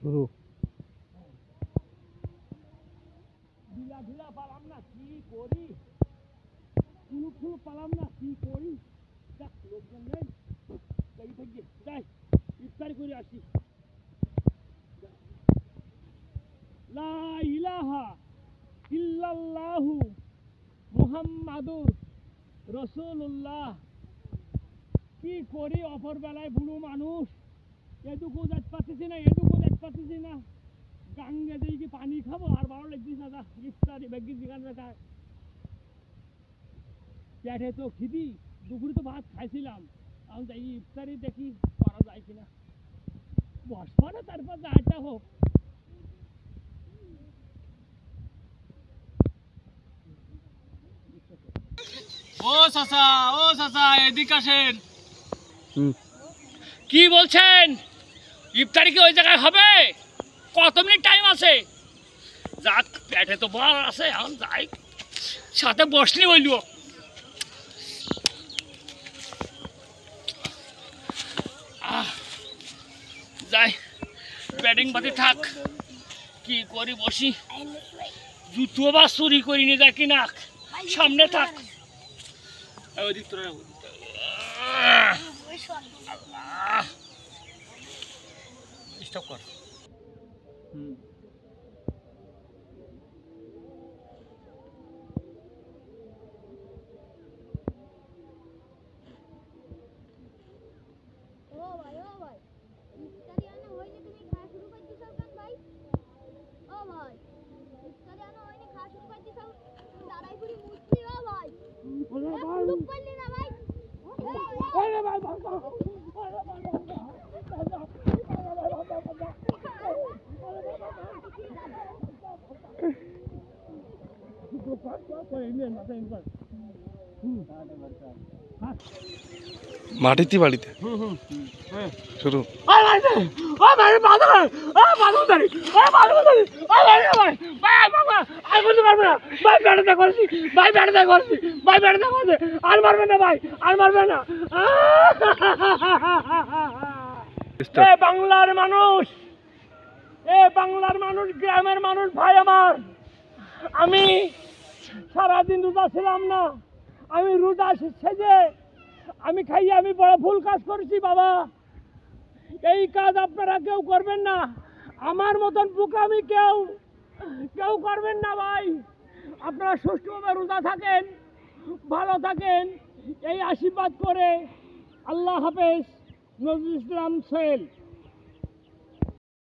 শুরু। ঢিলা ঢিলা পালাম না কি করি, ফুল পালাম না কি করি, লোকজন নেই, যাই ইফতারি করে আসি। লা ইলাহা ইল্লাল্লাহু মুহাম্মাদুর রাসূলুল্লাহ। কি করি, অপর বেলায় বুড়ো মানুষ, এটুকু যাইতে পারতেছি না, গাঙ্গে দিয়ে কি পানি খাবো, আর ভালো লাগছিস না। ইফতারি বেগি জিগান খায়, পেটে তো খিদি, দুপুরে তো ভাত খাইছিলাম, এখন যাই ইফতারি দেখি করা যায় কিনা, বসবো না, তারপর যাটা হোক। ও চাচা এদিকে আসেন। কি বলছেন, ইফতারি কি ওই জায়গায় হবে? কত মিনিট টাইম আছে? যাক, পেটে তো বল আছে, এখন যাই, সাথে বসলি বলল। যাই, ব্যাটিং বাতি থাক, কি করি বসি, জুতো বা চুরি করি নিয়ে যায় কিনা, সামনে থাক। ওদিক তোরা স্টপ কর। মাটিতে বাড়িতে শুরু। বাংলার মানুষ, গ্রামের মানুষ, ভাই আমার, আমি সারাদিন রোজা ছিলাম না, আমি রোজা সেজে আমি খাইয়ে আমি বড় ভুল কাজ করেছি বাবা। এই কাজ আপনারা কেউ করবেন না, আমার মতন বোকামি কেউ করবেন না ভাই। আপনারা সুষ্ঠুভাবে রোজা থাকেন, ভালো থাকেন, এই আশীর্বাদ করে আল্লাহ হাফেজ। নজরুল ইসলাম সোহেল।